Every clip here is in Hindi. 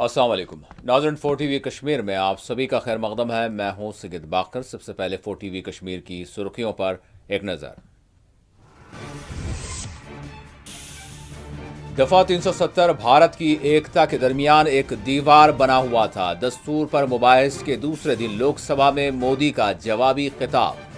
अस्सलाम वालेकुम नाज़रीन, 4 TV कश्मीर में आप सभी का खैर मकदम है। मैं हूं सिगिद बाकर। सबसे पहले 4 TV कश्मीर की सुर्खियों पर एक नज़र। दफा 370 भारत की एकता के दरमियान एक दीवार बना हुआ था। दस्तूर पर मुबाहिस के दूसरे दिन लोकसभा में मोदी का जवाबी खिताब।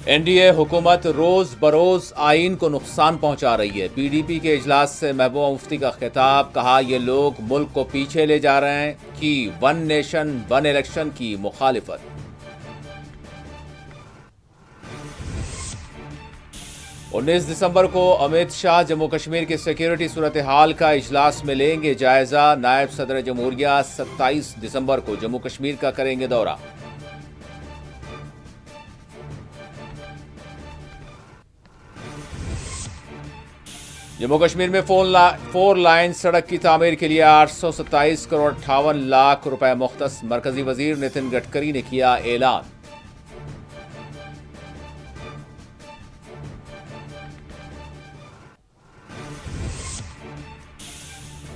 एनडीए हुकूमत रोज बरोज आइन को नुकसान पहुंचा रही है। पीडीपी के इजलास से महबूबा मुफ्ती का खिताब। कहा, ये लोग मुल्क को पीछे ले जा रहे हैं। कि वन नेशन वन इलेक्शन की मुखालिफत। उन्नीस दिसंबर को अमित शाह जम्मू कश्मीर की सिक्योरिटी सूरत हाल का इजलास में लेंगे जायजा। नायब सदर जमहूरिया 27 दिसंबर को जम्मू कश्मीर का करेंगे दौरा। जम्मू कश्मीर में 4 लाइन सड़क की तामीर के लिए 827 करोड़ 58 लाख रुपए मुख्तस। मरकजी वजीर नितिन गडकरी ने किया ऐलान।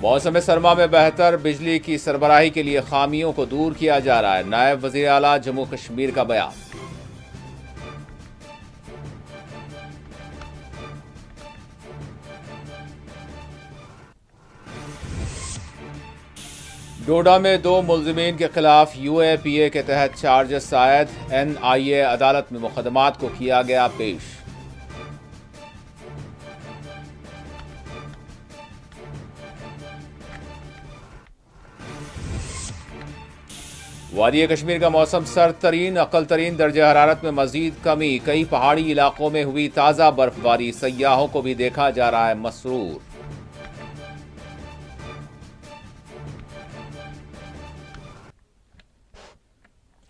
मौसम सरमा में बेहतर बिजली की सरबराही के लिए खामियों को दूर किया जा रहा है। नायब वजीर आला जम्मू कश्मीर का बयान। डोडा में 2 मुल्जिमीन के खिलाफ यूएपीए के तहत चार्जेस आयद। एनआईए अदालत में मुकदमात को किया गया पेश। वादी कश्मीर का मौसम सर्द तरीन। अकल तरीन दर्जा हरारत में मजीद कमी। कई पहाड़ी इलाकों में हुई ताज़ा बर्फबारी। सयाहों को भी देखा जा रहा है मसरूर।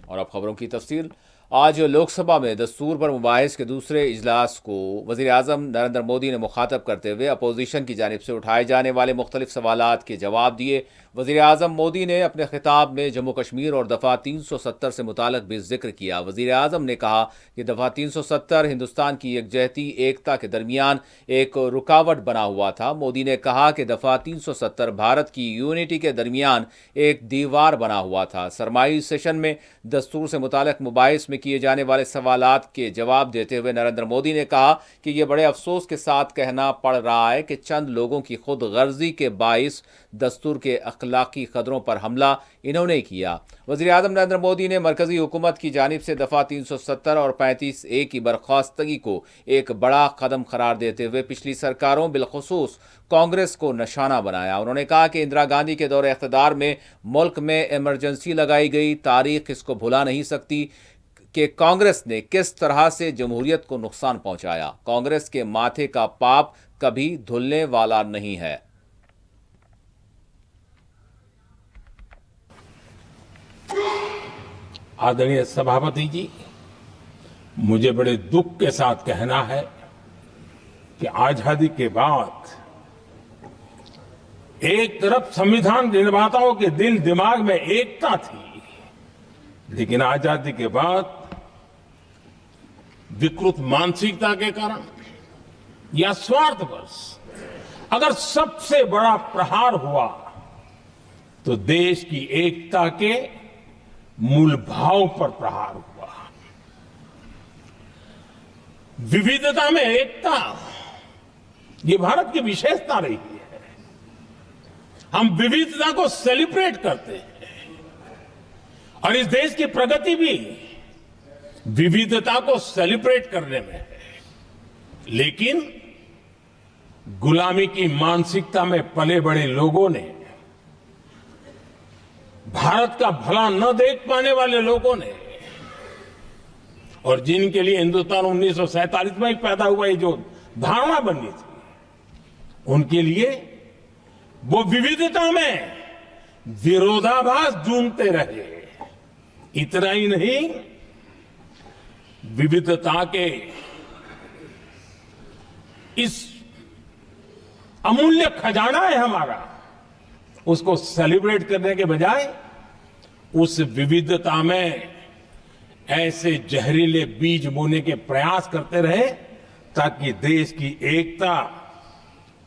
और अब खबरों की तफसील। आज लोकसभा में दस्तूर पर मुबाहिस के दूसरे इजलास को वज़ीर आज़म नरेंद्र मोदी ने मुखातब करते हुए अपोजिशन की जानिब से उठाए जाने वाले मुख्तलिफ सवालात के जवाब दिए। वज़ीर आज़म मोदी ने अपने खिताब में जम्मू कश्मीर और दफ़ा 370 से मुताल्लिक़ भी जिक्र किया। वज़ीर आज़म ने कहा कि दफ़ा 370 हिंदुस्तान की यकजहती एकता के दरमियान एक रुकावट बना हुआ था। मोदी ने कहा कि दफ़ा 370 भारत की यूनिटी के दरमियान एक दीवार बना हुआ था। सरमाई सेशन में दस्तूर से मुताल्लिक़ मुबाहिस में किए जाने वाले सवालात के जवाब देते हुए नरेंद्र मोदी ने कहा कि यह बड़े अफसोस के साथ कहना पड़ रहा है कि चंद लोगों की खुद गर्जी के बाइस दस्तूर के अखलाकी कदरों पर हमला इन्होंने किया। वज़ीर आज़म नरेंद्र मोदी ने मरकजी हुकूमत की जानिब से दफ़ा 370 और 35A की बर्खास्तगी को एक बड़ा कदम करार देते हुए पिछली सरकारों बिलखुसूस कांग्रेस को निशाना बनाया। उन्होंने कहा कि इंदिरा गांधी के दौरे इख्तिदार में मुल्क में इमरजेंसी लगाई गई। तारीख इसको भुला नहीं सकती कि कांग्रेस ने किस तरह से जमहूरियत को नुकसान पहुंचाया। कांग्रेस के माथे का पाप कभी धुलने वाला नहीं है। आदरणीय सभापति जी, मुझे बड़े दुख के साथ कहना है कि आजादी के बाद एक तरफ संविधान निर्माताओं के दिल दिमाग में एकता थी, लेकिन आजादी के बाद विकृत मानसिकता के कारण या स्वार्थवश अगर सबसे बड़ा प्रहार हुआ तो देश की एकता के मूल भाव पर प्रहार हुआ। विविधता में एकता, ये भारत की विशेषता रही है। हम विविधता को सेलिब्रेट करते हैं और इस देश की प्रगति भी विविधता को सेलिब्रेट करने में है। लेकिन गुलामी की मानसिकता में पले बड़े लोगों ने, भारत का भला न देख पाने वाले लोगों ने, और जिनके लिए हिंदुस्तान 1947 में ही पैदा हुआ ये जो धारणा बनी थी, उनके लिए वो विविधता में विरोधाभास ढूंढते रहे। इतना ही नहीं, विविधता के इस अमूल्य खजाना है हमारा, उसको सेलिब्रेट करने के बजाय उस विविधता में ऐसे जहरीले बीज बोने के प्रयास करते रहे ताकि देश की एकता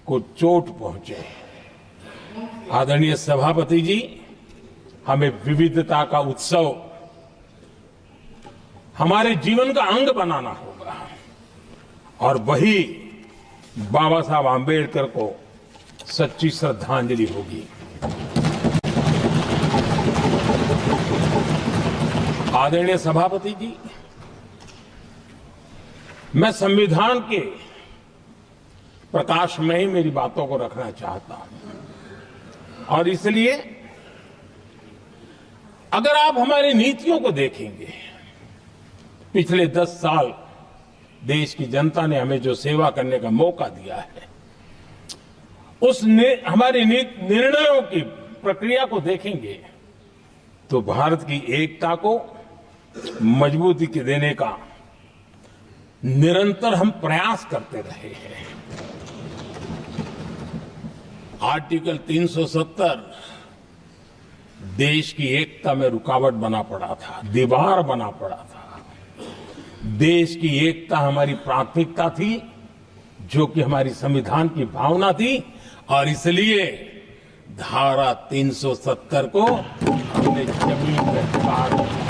को चोट पहुंचे। आदरणीय सभापति जी, हमें विविधता का उत्सव हमारे जीवन का अंग बनाना होगा और वही बाबा साहब आंबेडकर को सच्ची श्रद्धांजलि होगी। आदरणीय सभापति जी, मैं संविधान के प्रकाश में ही मेरी बातों को रखना चाहता हूं और इसलिए अगर आप हमारी नीतियों को देखेंगे, पिछले 10 साल देश की जनता ने हमें जो सेवा करने का मौका दिया है, हमारे निर्णयों की प्रक्रिया को देखेंगे तो भारत की एकता को मजबूती देने का निरंतर हम प्रयास करते रहे हैं। आर्टिकल 370 देश की एकता में रुकावट बना पड़ा था, दीवार बना पड़ा था। देश की एकता हमारी प्राथमिकता थी, जो कि हमारी संविधान की भावना थी और इसलिए धारा 370 को हमने जमीन पर उतार दिया।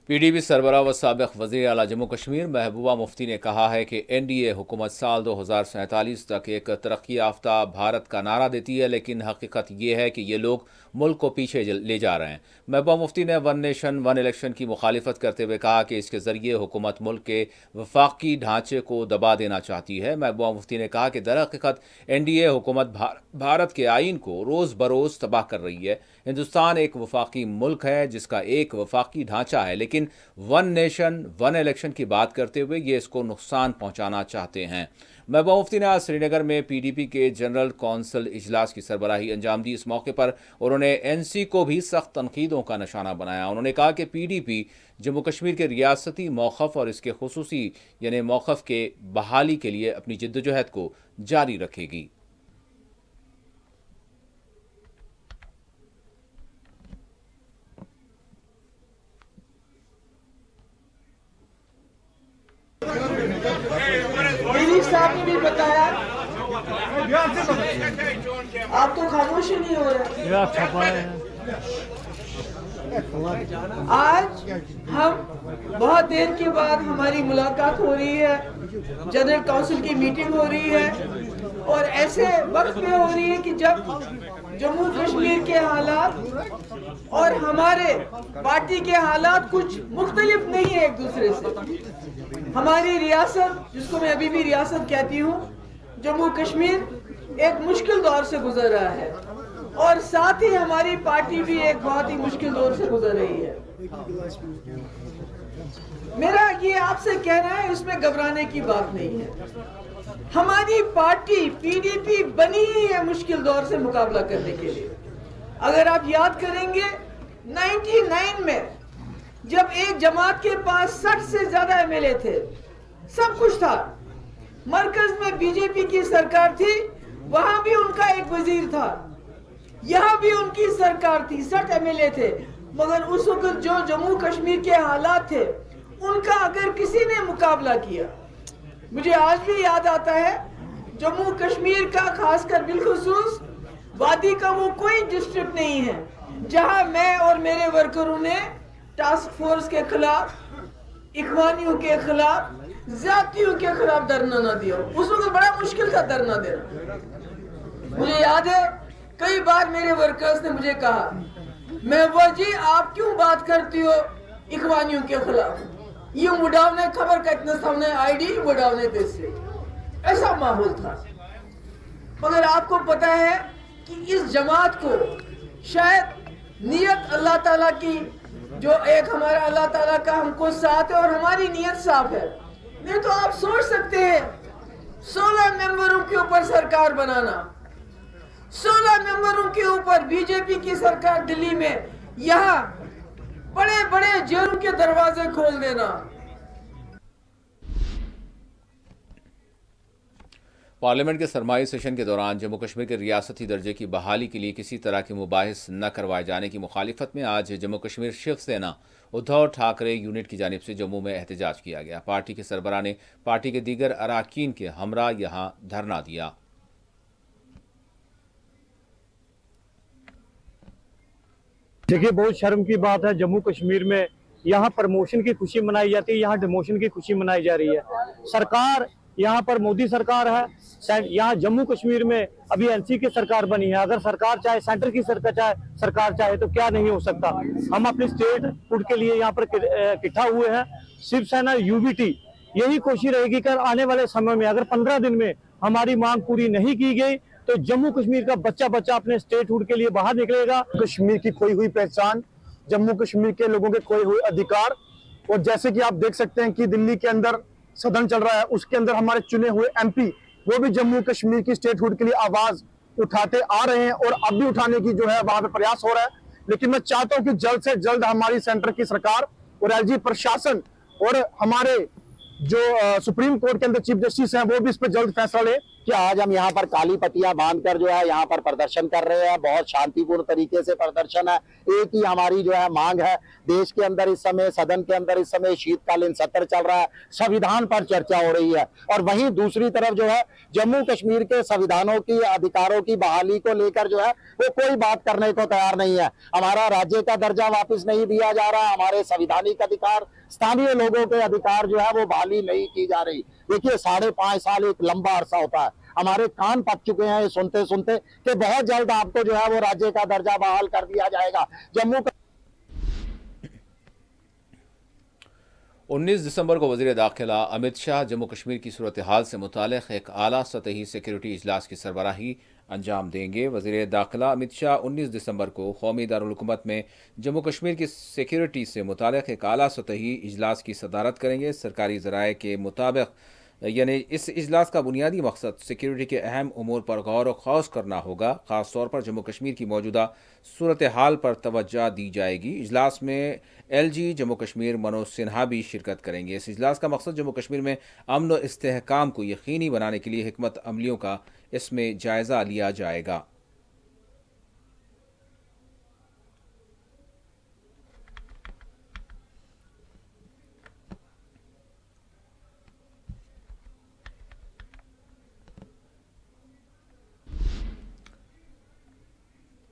पीडीपी सरबराह व साबिक वज़ीर आला जम्मू कश्मीर महबूबा मुफ्ती ने कहा है कि एनडीए हुकूमत साल 2047 तक एक तरक्की याफ्ता भारत का नारा देती है, लेकिन हकीकत ये है कि ये लोग मुल्क को पीछे ले जा रहे हैं। महबूबा मुफ्ती ने वन नेशन वन इलेक्शन की मुखालिफत करते हुए कहा कि इसके जरिए हुकूमत मुल्क के वफाकी ढांचे को दबा देना चाहती है। महबूबा मुफ्ती ने कहा कि दरहकीकत एनडीए हुकूमत भारत के आइन को रोज़ बरोज़ तबाह कर रही है। हिंदुस्तान एक वफाकी मुल्क है जिसका एक वफाकी ढांचा है, लेकिन वन नेशन वन इलेक्शन की बात करते हुए ये इसको नुकसान पहुंचाना चाहते हैं। महबूबा मुफ्ती ने आज श्रीनगर में पीडीपी के जनरल कौंसिल इजलास की सरबराही अंजाम दी। इस मौके पर उन्होंने एनसी को भी सख्त तनकीदों का निशाना बनाया। उन्होंने कहा कि पीडीपी जम्मू कश्मीर के रियासती मौक़िफ़ और इसके खुसूसी यानी मौक़िफ़ के बहाली के लिए अपनी जिद्दोजहद को जारी रखेगी। साहब ने भी बताया, आप तो खामोश ही नहीं हो रहे। आज हम बहुत देर के बाद हमारी मुलाकात हो रही है, जनरल काउंसिल की मीटिंग हो रही है और ऐसे वक्त में हो रही है कि जब जम्मू कश्मीर के हालात और हमारे पार्टी के हालात कुछ मुख्तलिफ नहीं है एक दूसरे से। हमारी रियासत, जिसको मैं अभी भी रियासत कहती हूँ, जम्मू कश्मीर एक मुश्किल दौर से गुजर रहा है और साथ ही हमारी पार्टी भी एक बहुत ही मुश्किल दौर से गुजर रही है। मेरा ये आपसे कहना है, इसमें घबराने की बात नहीं है। हमारी पार्टी पीडीपी बनी ही है मुश्किल दौर से मुकाबला करने के लिए। अगर आप याद करेंगे 99 में जब एक जमात के पास 60 से ज्यादा एमएलए थे, सब कुछ था, मरकज में बीजेपी की सरकार थी, वहां भी उनका एक वजीर था, यहाँ भी उनकी सरकार थी, 60 एमएलए थे, मगर उस वक्त जो जम्मू कश्मीर के हालात थे उनका अगर किसी ने मुकाबला किया, मुझे आज भी याद आता है जम्मू कश्मीर का खासकर बिलखुसूस वादी का वो कोई डिस्ट्रिक्ट नहीं है जहां मैं और मेरे वर्करों ने टास्क फोर्स के खिलाफ, इखवानियों के खिलाफ, ज्यादतियों के खिलाफ धरना न दिया। उस वक्त बड़ा मुश्किल था धरना देना। मुझे याद है कई बार मेरे वर्कर्स ने मुझे कहा, महबूबा जी आप क्यों बात करती हो इखवानियों के खिलाफ, ये उड़ावने खबर का इतना सामने आईडी उड़ावने देश, ऐसा माहौल था। मगर आपको पता है कि इस जमात को शायद नियत अल्लाह ताला की, जो एक हमारा अल्लाह ताला का हमको साथ है और हमारी नियत साफ है। नहीं तो आप सोच सकते हैं 16 मेंबरों के ऊपर सरकार बनाना, 16 मेंबरों के ऊपर बीजेपी की सरकार दिल्ली में, यहाँ बड़े बड़े जेलों के दरवाजे खोल देना। पार्लियामेंट के सरमाही सेशन के दौरान जम्मू कश्मीर के रियासती दर्जे की बहाली के लिए किसी तरह के मुबाहिस न करवाए जाने की मुखालिफत में आज जम्मू कश्मीर शिवसेना उद्धव ठाकरे यूनिट की जानिब से जम्मू में एहतजाज किया गया। पार्टी के सरबराह ने पार्टी के दीगर अरकान के हमरा यहां धरना दिया। देखिए, बहुत शर्म की बात है, जम्मू कश्मीर में यहाँ प्रमोशन की खुशी मनाई जाती है, यहाँ डिमोशन की खुशी मनाई जा रही है। सरकार यहाँ पर मोदी सरकार है, यहाँ जम्मू कश्मीर में अभी एनसी की सरकार बनी है। अगर सरकार चाहे, सेंटर की सरकार चाहे तो क्या नहीं हो सकता। हम अपनी स्टेट फूड के लिए यहाँ पर इकट्ठा हुए हैं। शिवसेना यूबीटी यही कोशिश रहेगी कि आने वाले समय में अगर 15 दिन में हमारी मांग पूरी नहीं की गई तो जम्मू कश्मीर का बच्चा बच्चा अपने स्टेट हुड के लिए बाहर निकलेगा। कश्मीर की खोई हुई पहचान, जम्मू कश्मीर के लोगों के खोए हुए अधिकार, और जैसे कि आप देख सकते हैं कि दिल्ली के अंदर सदन चल रहा है, उसके अंदर हमारे चुने हुए एमपी वो भी जम्मू कश्मीर की स्टेटहुड के लिए आवाज उठाते आ रहे हैं और अब भी उठाने की जो है वहां पे प्रयास हो रहा है। लेकिन मैं चाहता हूं कि जल्द से जल्द हमारी सेंटर की सरकार और एलजी प्रशासन और हमारे जो सुप्रीम कोर्ट के अंदर चीफ जस्टिस हैं वो भी इस पर जल्द फैसला ले। कि आज हम यहाँ पर काली पट्टियां बांधकर जो है यहाँ पर प्रदर्शन कर रहे हैं। बहुत शांतिपूर्ण तरीके से प्रदर्शन है। एक ही हमारी जो है मांग है, देश के अंदर इस समय, सदन के अंदर इस समय शीतकालीन सत्र चल रहा है, संविधान पर चर्चा हो रही है, और वहीं दूसरी तरफ जो है जम्मू कश्मीर के संविधानों की अधिकारों की बहाली को लेकर जो है वो कोई बात करने को तैयार नहीं है। हमारा राज्य का दर्जा वापस नहीं दिया जा रहा, हमारे संवैधानिक अधिकार, स्थानीय लोगों के अधिकार जो है वो बहाली नहीं की जा रही। देखिए, 5.5 साल एक लंबा अरसा होता है। हमारे कान पक चुके हैं ये सुनते सुनते कि बहुत जल्द आपको जो है वो राज्य का दर्जा बहाल कर दिया जाएगा। 19 दिसंबर को वज़ीर दाखिला अमित शाह जम्मू कश्मीर की सूरत हाल से मुताल्लिक़ एक आला सतही सिक्योरिटी इजलास की सरबराही अंजाम देंगे। वज़ीर दाखिला अमित शाह 19 दिसंबर को कौमी दारुल हुकूमत में जम्मू कश्मीर की सिक्योरिटी से मुताल्लिक़ एक आला सतही इजलास की सदारत करेंगे। सरकारी ज़राए के मुताबिक यानी इस इजलास का बुनियादी मकसद सिक्योरिटी के अहम उमूर पर गौर व खौस करना होगा। ख़ास तौर पर जम्मू कश्मीर की मौजूदा सूरत हाल पर तवज्जो दी जाएगी। इजलास में एलजी जम्मू कश्मीर मनोज सिन्हा भी शिरकत करेंगे। इस इजलास का मकसद जम्मू कश्मीर में अमन व इस्तेहकाम को यकीनी बनाने के लिए हिकमत अमलियों का इसमें जायज़ा लिया जाएगा।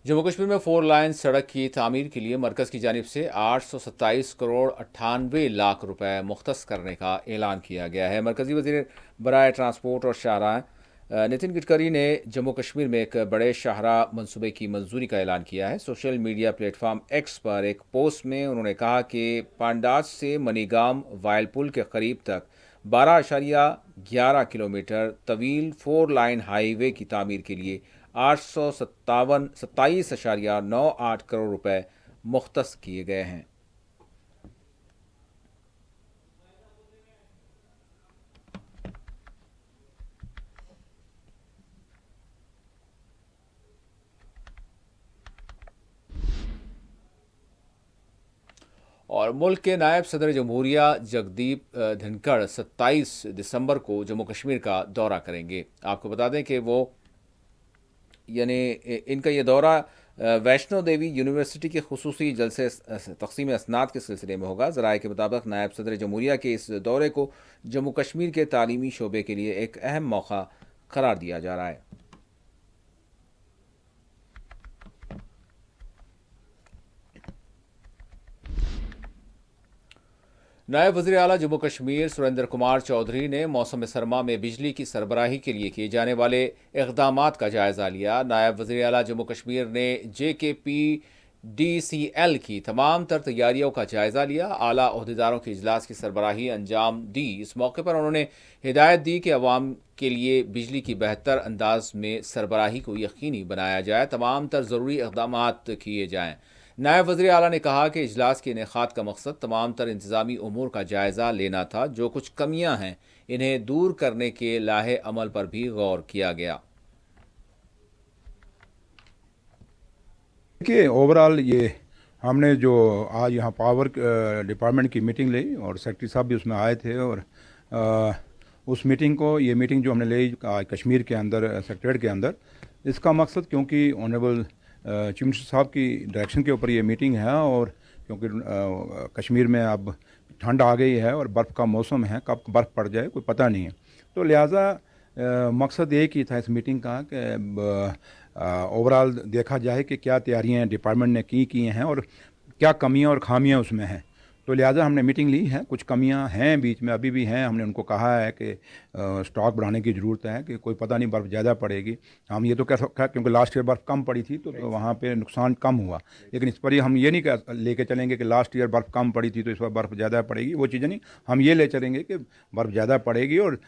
जम्मू कश्मीर में 4 लाइन सड़क की तामीर के लिए मरकज़ की जानिब से 827 करोड़ 98 लाख रुपए मुख्तस करने का ऐलान किया गया है। मरकज़ी वज़ीर बराए ट्रांसपोर्ट और शाहराह नितिन गडकरी ने जम्मू कश्मीर में एक बड़े शाहराह मनसूबे की मंजूरी का ऐलान किया है। सोशल मीडिया प्लेटफॉर्म एक्स पर एक पोस्ट में उन्होंने कहा कि पांडाज से मनीगाम वायल पुल के करीब तक 12.11 किलोमीटर तवील 4 लाइन हाईवे की तामीर के लिए 27.98 करोड़ रुपए मुख्तस किए गए हैं। और मुल्क के नायब सदर जमहूरिया जगदीप धनखड़ 27 दिसंबर को जम्मू कश्मीर का दौरा करेंगे। आपको बता दें कि वो यानी इनका ये दौरा वैष्णो देवी यूनिवर्सिटी के खुसूसी जलसे तक़सीम असनाद के सिलसिले में होगा। ज़राए के मुताबिक नायब सदर जमहूरिया के इस दौरे को जम्मू कश्मीर के तालीमी शोबे के लिए एक अहम मौका करार दिया जा रहा है। नायब वज़ीर आला जम्मू कश्मीर सुरेंद्र कुमार चौधरी ने मौसम सरमा में बिजली की सरबराही के लिए किए जाने वाले इक़दामात का जायज़ा लिया। नायब वज़ीर आला जम्मू कश्मीर ने JKPDCL की तमाम तर तैयारियों का जायज़ा लिया। आला ओहदेदारों के इजलास की सरबराही अंजाम दी। इस मौके पर उन्होंने हिदायत दी कि अवाम के लिए बिजली की बेहतर अंदाज में सरबराही को यकीनी बनाया जाए, तमाम तर ज़रूरी इक़दामात किए जाएँ। नायब वज़ीर आला ने कहा कि इजलास के इनेकाद का मकसद तमाम तर इंतज़ामी उमूर का जायज़ा लेना था। जो कुछ कमियां हैं इन्हें दूर करने के लाहे अमल पर भी गौर किया गया। देखिए, ओवरऑल ये हमने जो आज यहाँ पावर डिपार्टमेंट की मीटिंग ली और सेक्रेटरी साहब भी उसमें आए थे, और उस मीटिंग को, ये मीटिंग जो हमने ली कश्मीर के अंदर सेक्रेटरीट के अंदर, इसका मकसद क्योंकि ऑनरेबल चीफ मिनिस्टर साहब की डायरेक्शन के ऊपर ये मीटिंग है, और क्योंकि कश्मीर में अब ठंड आ गई है और बर्फ़ का मौसम है, कब बर्फ़ पड़ जाए कोई पता नहीं है, तो लिहाजा मकसद एक ही था इस मीटिंग का कि ओवरऑल देखा जाए कि क्या तैयारियां डिपार्टमेंट ने की हैं और क्या कमियां और खामियां उसमें हैं। तो लिहाजा हमने मीटिंग ली है। कुछ कमियां हैं बीच में, अभी भी हैं। हमने उनको कहा है कि स्टॉक बढ़ाने की ज़रूरत है, कि कोई पता नहीं बर्फ़ ज़्यादा पड़ेगी। हम ये तो कह सकते, क्योंकि लास्ट ईयर बर्फ़ कम पड़ी थी तो वहाँ पे नुकसान कम हुआ, लेकिन इस पर हम ये नहीं लेके चलेंगे कि लास्ट ईयर बर्फ़ कम पड़ी थी तो इस बार बर्फ़ ज़्यादा पड़ेगी। वो चीज़ें नहीं, हम ये ले चलेंगे कि बर्फ़ ज़्यादा पड़ेगी और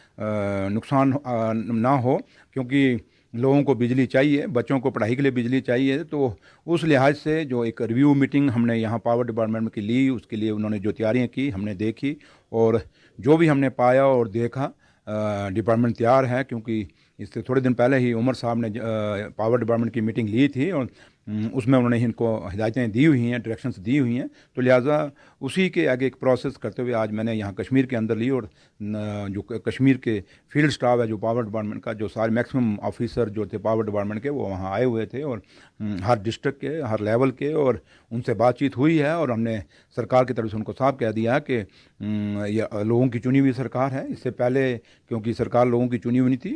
नुकसान ना हो, क्योंकि लोगों को बिजली चाहिए, बच्चों को पढ़ाई के लिए बिजली चाहिए। तो उस लिहाज से जो एक रिव्यू मीटिंग हमने यहाँ पावर डिपार्टमेंट की ली, उसके लिए उन्होंने जो तैयारियाँ की हमने देखी, और जो भी हमने पाया और देखा, डिपार्टमेंट तैयार है। क्योंकि इससे थोड़े दिन पहले ही उमर साहब ने पावर डिपार्टमेंट की मीटिंग ली थी और उसमें उन्होंने इनको हिदायतें दी हुई हैं, डायरेक्शंस दी हुई हैं। तो लिहाजा उसी के आगे एक प्रोसेस करते हुए आज मैंने यहाँ कश्मीर के अंदर ली, और जो कश्मीर के फील्ड स्टाफ है जो पावर डिपार्टमेंट का, जो सारे मैक्सिमम ऑफिसर जो थे पावर डिपार्टमेंट के, वो वहाँ आए हुए थे, और हर डिस्ट्रिक्ट के, हर लेवल के, और उनसे बातचीत हुई है। और हमने सरकार की तरफ से उनको साफ कह दिया कि ये लोगों की चुनी हुई सरकार है। इससे पहले क्योंकि सरकार लोगों की चुनी हुई नहीं थी,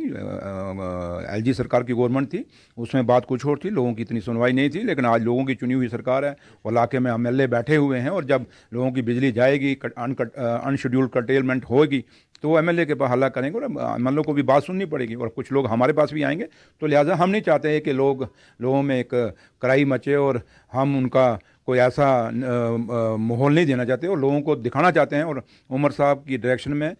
LG सरकार की गवर्नमेंट थी, उसमें बात कुछ और थी, लोगों की इतनी सुनवाई नहीं थी। लेकिन आज लोगों की चुनी हुई सरकार है, और इलाके में MLA बैठे हुए हैं, और जब लोगों की बिजली जाएगी, अनशेड्यूल्ड कर्टेलमेंट होगी, तो MLA के पास हल्ला करेंगे, और MLA को भी बात सुननी पड़ेगी, और कुछ लोग हमारे पास भी आएंगे। तो लिहाजा हम नहीं चाहते हैं कि लोगों में एक कराई मचे, और हम उनका कोई ऐसा माहौल नहीं देना चाहते, और लोगों को दिखाना चाहते हैं। और उमर साहब की डायरेक्शन में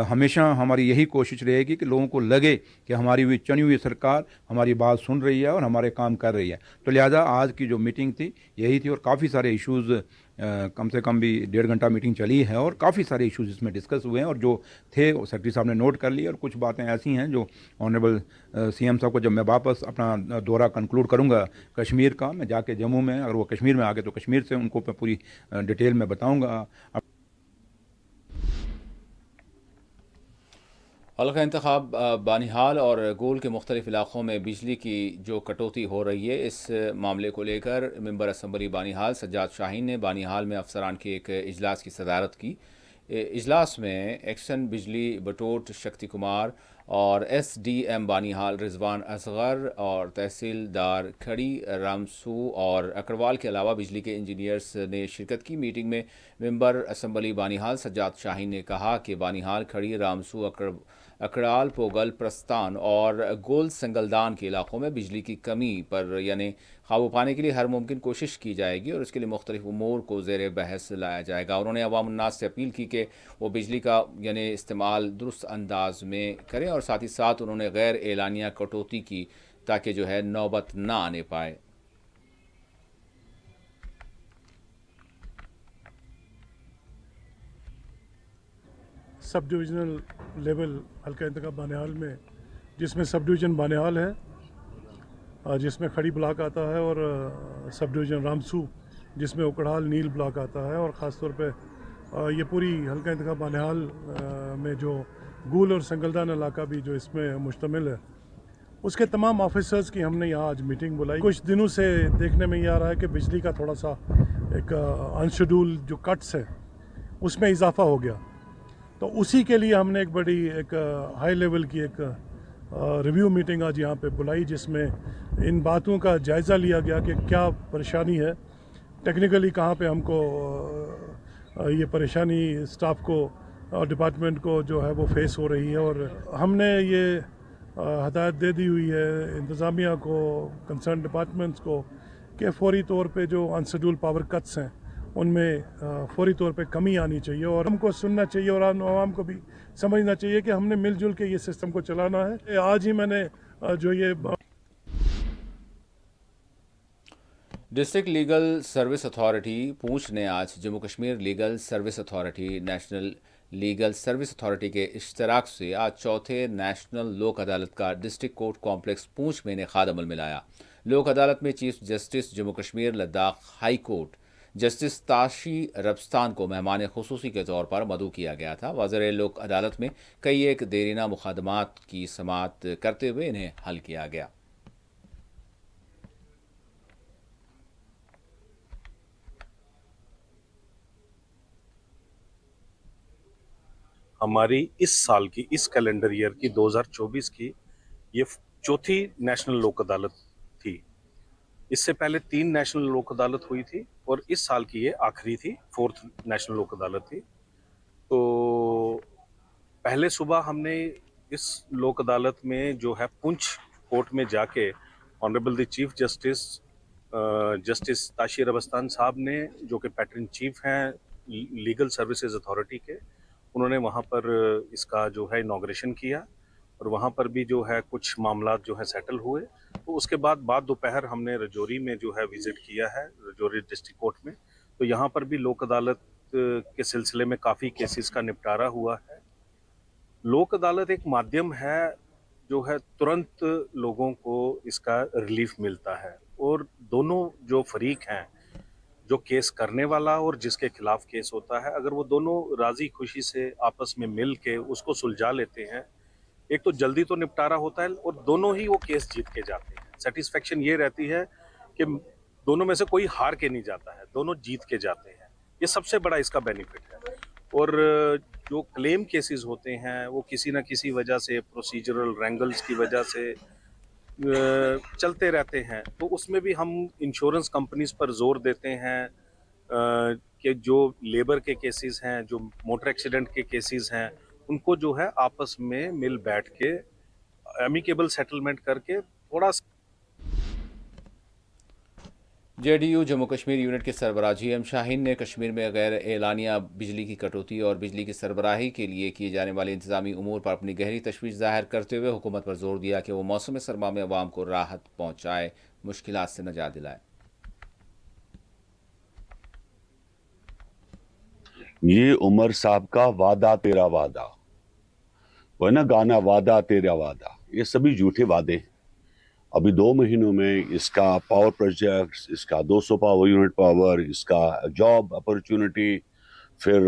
हमेशा हमारी यही कोशिश रहेगी कि लोगों को लगे कि हमारी हुई चुनी हुई सरकार हमारी बात सुन रही है और हमारे काम कर रही है। तो लिहाजा आज की जो मीटिंग थी यही थी, और काफ़ी सारे इश्यूज़, कम से कम भी 1.5 घंटा मीटिंग चली है, और काफ़ी सारे इश्यूज़ इसमें डिस्कस हुए हैं, और जो थे वो सेक्रेटरी साहब ने नोट कर लिए। और कुछ बातें ऐसी हैं जो ऑनरेबल CM साहब को, जब मैं वापस अपना दौरा कंक्लूड करूंगा कश्मीर का, मैं जाके जम्मू में, अगर वो कश्मीर में आ गए तो कश्मीर से उनको मैं पूरी डिटेल में बताऊँगा। हल्का इंतखाब बानिहाल और गोल के मुख्तलिफ इलाक़ों में बिजली की जो कटौती हो रही है, इस मामले को लेकर मेंबर असम्बली बानिहाल सज्जाद शाहीन ने बानिहाल में अफसरान के एक इजलास की सदारत की। इजलास में एक्शन बिजली बटोट शक्ति कुमार और SDM बानिहाल रिजवान असगर और तहसीलदार खड़ी रामसू और अकड़वाल के अलावा बिजली के इंजीनियर्स ने शिरकत की। मीटिंग में मेंबर असम्बली बानिहाल सज्जाद शाहीन ने कहा कि बानिहाल, खड़ी, रामसू, अकड़ाल, पोगल, प्रस्तान और गोल संगलदान के इलाकों में बिजली की कमी पर यानी काबू पाने के लिए हर मुमकिन कोशिश की जाएगी, और इसके लिए मुख्तलिफ उमूर को ज़ेर बहस लाया जाएगा। उन्होंने अवाम-उन्नास से अपील की कि वो बिजली का यानी इस्तेमाल दुरुस्त अंदाज में करें, और साथ ही साथ उन्होंने गैर एलानिया कटौती की, ताकि जो है नौबत ना आने पाए। सब डिविजनल लेवल हल्का इंतखाब बानिहाल में, जिसमें सब डिवीज़न बानिहाल है, जिसमें खड़ी ब्लॉक आता है, और सब डिवीज़न रामसू जिसमें उकड़ाल नील ब्लॉक आता है, और ख़ास तौर पे ये पूरी हल्का इंतखाब बानिहाल में जो गूल और संगलदान इलाका भी जो इसमें मुश्तमिल है, उसके तमाम ऑफिसर्स की हमने यहाँ आज मीटिंग बुलाई। कुछ दिनों से देखने में ये आ रहा है कि बिजली का थोड़ा सा एक अनशेड्यूल जो कट्स है उसमें इजाफा हो गया, तो उसी के लिए हमने एक बड़ी एक हाई लेवल की एक रिव्यू मीटिंग आज यहाँ पे बुलाई, जिसमें इन बातों का जायज़ा लिया गया कि क्या परेशानी है, टेक्निकली कहाँ पे हमको ये परेशानी स्टाफ को और डिपार्टमेंट को जो है वो फेस हो रही है। और हमने ये हदायत दे दी हुई है इंतज़ामिया को, कंसर्न डिपार्टमेंट्स को, कि फौरी तौर पे जो अनशेड्यूल पावर कट्स हैं उनमें फौरी तौर पे कमी आनी चाहिए, और हमको सुनना चाहिए और आवाम को भी समझना चाहिए कि हमने मिलजुल के ये सिस्टम को चलाना है। आज ही मैंने जो ये डिस्ट्रिक्ट लीगल सर्विस अथॉरिटी पूंछ ने आज Jammu Kashmir legal service authority, national legal service authority के इश्तराक से आज चौथे नेशनल लोक अदालत का डिस्ट्रिक्ट कोर्ट कॉम्प्लेक्स पूंछ में इनेकाद अमल में लाया। लोक अदालत में chief justice Jammu Kashmir Ladakh high court justice Tashi Rabstan को मेहमान खुसूसी के तौर पर मदऊ किया गया था। वज़ीर लोक अदालत में कई एक देरीना मुकदमात की समाअत करते हुए इन्हें हल किया गया। हमारी इस साल की, इस कैलेंडर ईयर की 2024 की ये चौथी नेशनल लोक अदालत थी। इससे पहले 3 नेशनल लोक अदालत हुई थी और इस साल की ये आखिरी थी, 4th नेशनल लोक अदालत थी। तो पहले सुबह हमने इस लोक अदालत में जो है पुंछ कोर्ट में जाके honourable the chief justice justice Tashi Rabstan sahab ने, जो कि पैटर्न चीफ हैं लीगल सर्विसेज अथॉरिटी के, उन्होंने वहाँ पर इसका जो है इनॉग्रेशन किया और वहाँ पर भी जो है कुछ मामला जो है सेटल हुए। तो उसके बाद दोपहर हमने रजौरी में जो है विजिट किया है, रजौरी डिस्ट्रिक्ट कोर्ट में। तो यहाँ पर भी लोक अदालत के सिलसिले में काफ़ी केसेस का निपटारा हुआ है। लोक अदालत एक माध्यम है जो है तुरंत लोगों को इसका रिलीफ मिलता है और दोनों जो फरीक हैं, जो केस करने वाला और जिसके खिलाफ केस होता है, अगर वो दोनों राजी खुशी से आपस में मिल के उसको सुलझा लेते हैं, एक तो जल्दी तो निपटारा होता है और दोनों ही वो केस जीत के जाते हैं। सेटिस्फेक्शन ये रहती है कि दोनों में से कोई हार के नहीं जाता है, दोनों जीत के जाते हैं। ये सबसे बड़ा इसका बेनिफिट है। और जो क्लेम केसेस होते हैं वो किसी न किसी वजह से, प्रोसीजरल रैंगल्स की वजह से चलते रहते हैं। तो उसमें भी हम इंश्योरेंस कंपनीज पर जोर देते हैं कि जो लेबर के केसेस हैं, जो मोटर एक्सीडेंट के केसेस हैं, उनको जो है आपस में मिल बैठ के एमिकेबल सेटलमेंट करके थोड़ा। जेडीयू जम्मू कश्मीर यूनिट के सरबराह GM शाहीन ने कश्मीर में गैर एलानिया बिजली की कटौती और बिजली की सरबराही के लिए किए जाने वाले इंतजामी उमूर पर अपनी गहरी तशवीश जाहिर करते हुए हुकूमत पर जोर दिया कि वो मौसम सरमा में अवाम को राहत पहुँचाए, मुश्किलात से नजात दिलाए। ये उमर साहब का वादा तेरा वादा, वो ना गाना वादा तेरा वादा, ये सभी झूठे वादे हैं। अभी 2 महीनों में इसका पावर प्रोजेक्ट्स, इसका 200 पावर यूनिट पावर, इसका जॉब अपॉर्चुनिटी, फिर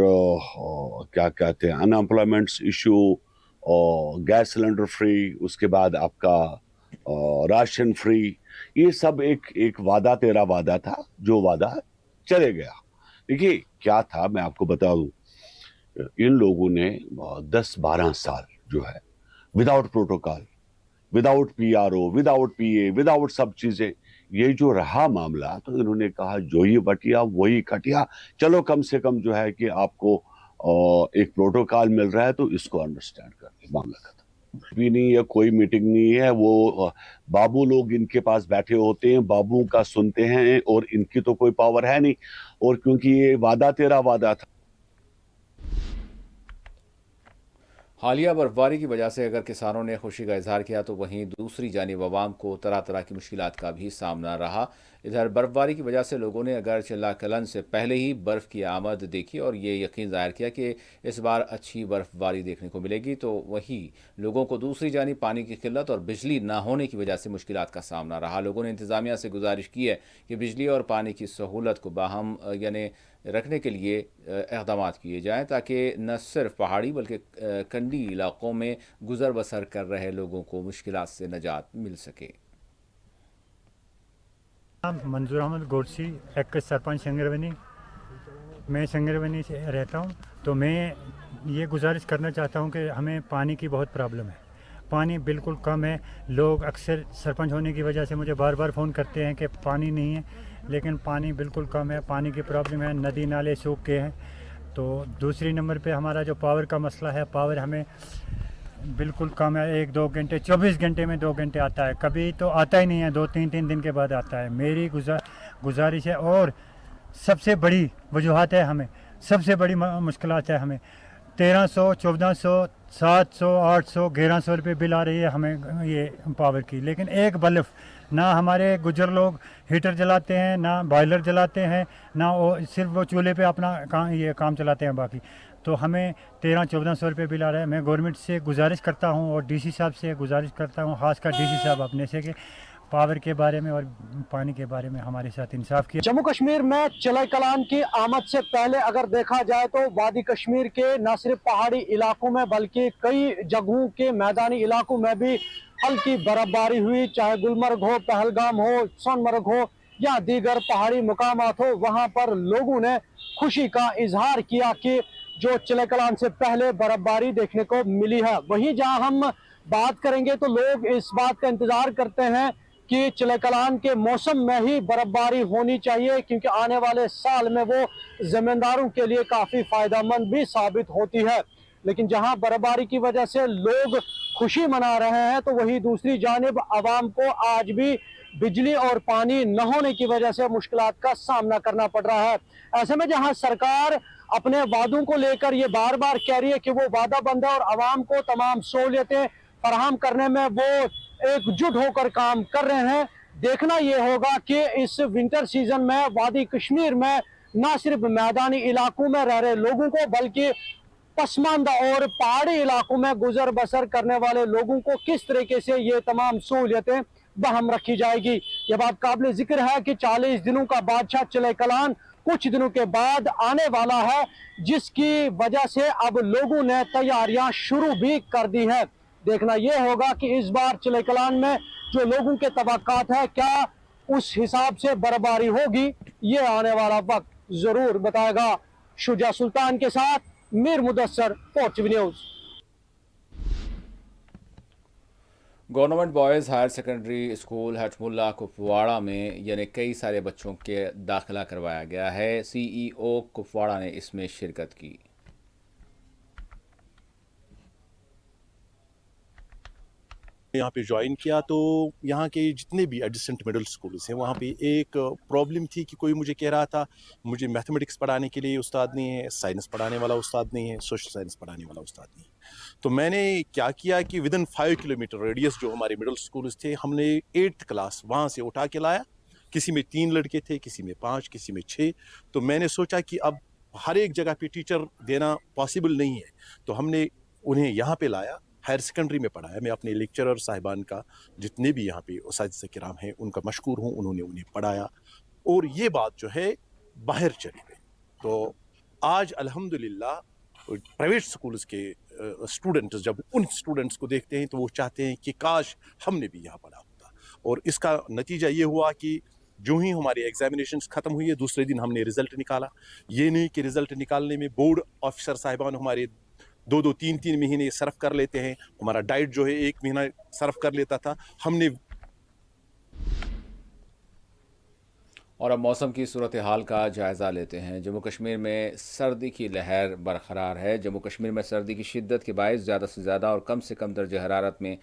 क्या कहते हैं अनएम्प्लॉयमेंट इशू, और गैस सिलेंडर फ्री, उसके बाद आपका राशन फ्री, ये सब एक वादा तेरा वादा था, जो वादा चले गया। देखिए क्या था, मैं आपको बता दूं, इन लोगों ने 10-12 साल जो है without protocol, without PRO, without PA, without सब चीजें, ये जो रहा मामला, तो इन्होंने कहा जो ये बटिया वही कटिया, चलो कम से कम जो है कि आपको एक प्रोटोकॉल मिल रहा है तो इसको अंडरस्टैंड करके मामला खत्म। भी नहीं है, कोई मीटिंग नहीं है, वो बाबू लोग इनके पास बैठे होते हैं, बाबू का सुनते हैं और इनकी तो कोई पावर है नहीं। और क्योंकि ये वादा तेरा वादा था। हालिया बर्फबारी की वजह से अगर किसानों ने खुशी का इजहार किया तो वहीं दूसरी जानिब अवाम को तरह तरह की मुश्किलात का भी सामना रहा। इधर बर्फबारी की वजह से लोगों ने अगर चिल्ला कलन से पहले ही बर्फ़ की आमद देखी और ये यकीन ज़ाहिर किया कि इस बार अच्छी बर्फबारी देखने को मिलेगी, तो वहीं लोगों को दूसरी जानिब पानी की किल्लत और बिजली ना होने की वजह से मुश्किलात का सामना रहा। लोगों ने इंतज़ामिया से गुजारिश की है कि बिजली और पानी की सहूलत को बाहम यानी रखने के लिए इक़दाम किए जाएँ, ताकि न सिर्फ पहाड़ी बल्कि कंडी इलाक़ों में गुज़र बसर कर रहे लोगों को मुश्किलात से निजात मिल सके। मंजूर अहमद गोडसी, एक सरपंच संगरवनी। मैं संगरवनी से रहता हूँ, तो मैं ये गुजारिश करना चाहता हूँ कि हमें पानी की बहुत प्रॉब्लम है, पानी बिल्कुल कम है। लोग अक्सर सरपंच होने की वजह से मुझे बार बार फ़ोन करते हैं कि पानी नहीं है, लेकिन पानी बिल्कुल कम है, पानी की प्रॉब्लम है, नदी नाले सूख के हैं। तो दूसरी नंबर पे हमारा जो पावर का मसला है, पावर हमें बिल्कुल कम है, 1-2 घंटे, 24 घंटे में 2 घंटे आता है, कभी तो आता ही नहीं है, 2-3 दिन के बाद आता है। मेरी गुजारिश है, और सबसे बड़ी वजूहत है, हमें सबसे बड़ी मुश्किलात है, हमें 1300, 1400, 700, 800, 1100 रुपये बिल आ रही है हमें ये पावर की। लेकिन एक बल्ब, ना हमारे गुजर लोग हीटर जलाते हैं, ना बॉयलर जलाते हैं, ना वो सिर्फ वो चूल्हे पे अपना काम चलाते हैं बाकी। तो हमें 1300-1400 रुपये बिल आ रहा है। मैं गवर्नमेंट से गुजारिश करता हूँ और DC साहब से गुजारिश करता हूँ, ख़ासकर DC साहब अपने से, कि पावर के बारे में और पानी के बारे में हमारे साथ इंसाफ किया। जम्मू कश्मीर में चिले कलान की आमद से पहले अगर देखा जाए तो वादी कश्मीर के न सिर्फ पहाड़ी इलाकों में बल्कि कई जगहों के मैदानी इलाकों में भी हल्की बर्फबारी हुई, चाहे गुलमर्ग हो, पहलगाम हो, सोनमर्ग हो या दीगर पहाड़ी मुकामात हो। वहां पर लोगों ने खुशी का इजहार किया कि जो चिले कलान से पहले बर्फबारी देखने को मिली है। वहीं जहां हम बात करेंगे तो लोग इस बात का इंतजार करते हैं कि चिले कलान के मौसम में ही बर्फबारी होनी चाहिए, क्योंकि आने वाले साल में वो जमींदारों के लिए काफी फायदेमंद भी साबित होती है। लेकिन जहां बर्फबारी की वजह से लोग खुशी मना रहे हैं तो वहीं दूसरी जानिब आवाम को आज भी बिजली और पानी न होने की वजह से मुश्किलात का सामना करना पड़ रहा है। ऐसे में जहां सरकार अपने वादों को लेकर ये बार बार कह रही है कि वो वादा बंद है और आवाम को तमाम सहूलियतें फराहम करने में वो एकजुट होकर काम कर रहे हैं, देखना ये होगा कि इस विंटर सीजन में वादी कश्मीर में न सिर्फ मैदानी इलाकों में रह रहे लोगों को बल्कि पसमानदा और पहाड़ी इलाकों में गुजर बसर करने वाले लोगों को किस तरीके से ये तमाम सहूलियतें बहम रखी जाएगी। ये बात काबिल जिक्र है कि 40 दिनों का बादशाह चिले कलान कुछ दिनों के बाद आने वाला है, जिसकी वजह से अब लोगों ने तैयारियां शुरू भी कर दी है। देखना यह होगा कि इस बार चिले कलान में जो लोगों के तवक्कात है क्या उस हिसाब से बर्फबारी होगी, ये आने वाला वक्त जरूर बताएगा। शुजा सुल्तान के साथ Mir Mudassar, port TV news. Government boys higher secondary school Hatmulla Kupwara में यानी कई सारे बच्चों के दाखिला करवाया गया है। सीईओ कुपवाड़ा ने इसमें शिरकत की। यहाँ पे ज्वाइन किया तो यहाँ के जितने भी एडजेसेंट मिडिल स्कूल्स हैं वहाँ पे एक प्रॉब्लम थी कि कोई मुझे कह रहा था मुझे मैथमेटिक्स पढ़ाने के लिए उस्ताद नहीं है, साइंस पढ़ाने वाला उस्ताद नहीं है, सोशल साइंस पढ़ाने वाला उस्ताद नहीं है। तो मैंने क्या किया कि विदिन 5 किलोमीटर रेडियस जो हमारे मिडिल स्कूल्स थे हमने 8th क्लास वहाँ से उठा के लाया। किसी में 3 लड़के थे, किसी में 5, किसी में 6। तो मैंने सोचा कि अब हर एक जगह पे टीचर देना पॉसिबल नहीं है, तो हमने उन्हें यहाँ पे लाया, हायर सेकेंडरी में पढ़ाया। मैं अपने लेक्चरर साहिबान का जितने भी यहाँ पे उस्ताद किराम हैं उनका मशकूर हूँ, उन्होंने उन्हें पढ़ाया और ये बात जो है बाहर चली गई। तो आज अल्हम्दुलिल्लाह प्राइवेट स्कूल्स के स्टूडेंट्स जब उन स्टूडेंट्स को देखते हैं तो वो चाहते हैं कि काश हमने भी यहाँ पढ़ा होता। और इसका नतीजा ये हुआ कि जो ही हमारी एग्जामिनेशंस ख़त्म हुई है दूसरे दिन हमने रिज़ल्ट निकाला। ये नहीं कि रिज़ल्ट निकालने में बोर्ड ऑफिसर साहिबान हमारे 2-2, 3-3 महीने सर्व कर लेते हैं, हमारा डाइट जो है 1 महीना सर्व कर लेता था हमने। और अब मौसम की सूरत हाल का जायज़ा लेते हैं। जम्मू कश्मीर में सर्दी की लहर बरकरार है। जम्मू कश्मीर में सर्दी की शिद्दत के बायस ज़्यादा से ज़्यादा और कम से कम दर्जा हरारत में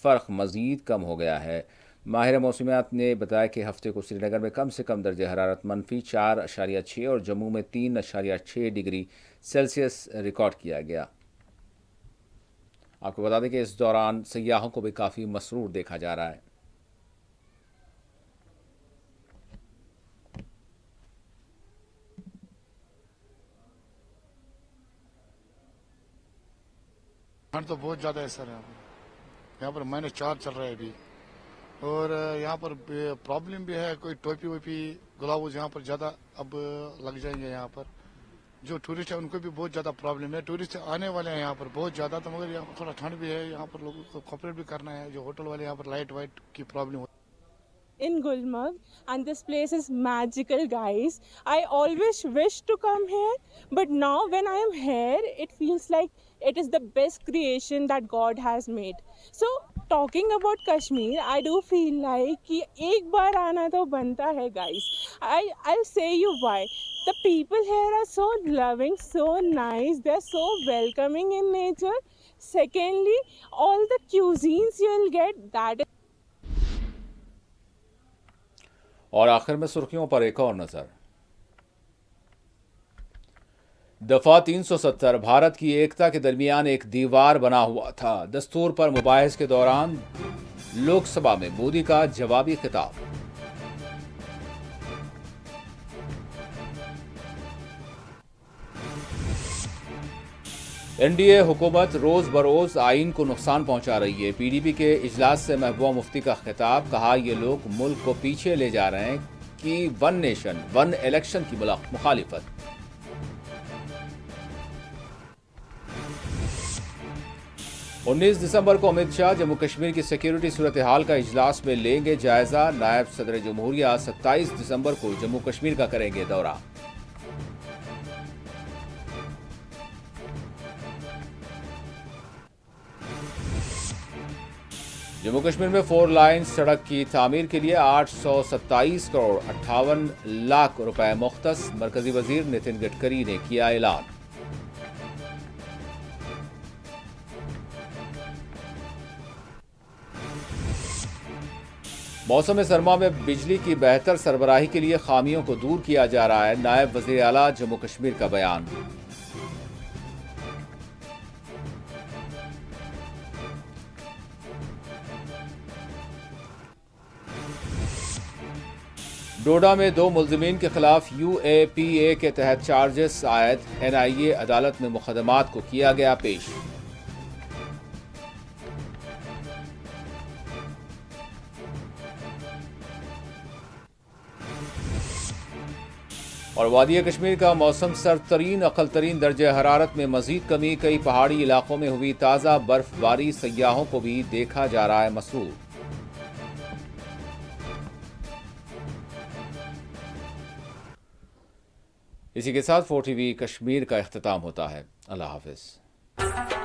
फ़र्क मज़ीद कम हो गया है। माहिर मौसमियात ने बताया कि हफ्ते को श्रीनगर में कम से कम दर्जा हरारत -4.6 और जम्मू में 3.6 डिग्री सेल्सियस रिकॉर्ड किया गया। आपको बता दें कि इस दौरान सयाहों को भी काफ़ी मसरूर देखा जा रहा है। ठंड तो बहुत ज़्यादा है सर। यहाँ पर -4 चल रहा है अभी और यहाँ पर प्रॉब्लम भी है। कोई टोपी वोपी ग्लव्स यहाँ पर ज़्यादा अब लग जाएंगे। यहाँ पर जो टूरिस्ट है उनको भी बहुत ज़्यादा प्रॉब्लम है। टूरिस्ट आने वाले हैं यहाँ पर बहुत ज़्यादा, तो मगर यहाँ पर थोड़ा ठंड भी है। यहाँ पर लोगों को कॉपरेट भी करना है। जो होटल वाले यहाँ पर लाइट वाइट की प्रॉब्लम हो। In Gulmarg, and this place is magical, guys. I always wish to come here, but now when I am here, it feels like it is the best creation that God has made. So, talking about Kashmir, I do feel like कि एक बार आना तो बनता है, guys. I'll say you why. The people here are so loving, so nice. They're so welcoming in nature. Secondly, all the cuisines you'll get, that is. और आखिर में सुर्खियों पर एक और नजर। दफा 370 भारत की एकता के दरमियान एक दीवार बना हुआ था। दस्तूर पर मुबाहिस के दौरान लोकसभा में मोदी का जवाबी खिताब। एनडीए हुकूमत रोज बरोज आइन को नुकसान पहुंचा रही है। पीडीपी के इजलास से महबूबा मुफ्ती का खिताब, कहा ये लोग मुल्क को पीछे ले जा रहे हैं कि वन नेशन वन इलेक्शन की मुखालिफत। उन्नीस दिसंबर को अमित शाह जम्मू कश्मीर की सिक्योरिटी सूरत हाल का इजलास में लेंगे जायजा। नायब सदर जमहूरिया 27 दिसंबर को जम्मू कश्मीर का करेंगे दौरा। जम्मू कश्मीर में 4 लाइन सड़क की तामीर के लिए 827 करोड़ 58 लाख रुपए मुख्तस। मरकजी वजीर नितिन गडकरी ने किया ऐलान। मौसम सरमा में बिजली की बेहतर सरबराही के लिए खामियों को दूर किया जा रहा है। नायब वजीर आला जम्मू कश्मीर का बयान। डोडा में 2 मुल्जिमीन के खिलाफ UAPA के तहत चार्जेस आयद। NIA अदालत में मुकदमात को किया गया पेश। और वादिया कश्मीर का मौसम सर्द तरीन अकल तरीन दर्जे हरारत में मजीद कमी। कई पहाड़ी इलाकों में हुई ताज़ा बर्फबारी, सयाहों को भी देखा जा रहा है मसरूर। इसी के साथ 4TV कश्मीर का इख्तिताम होता है। अल्लाह हाफिज।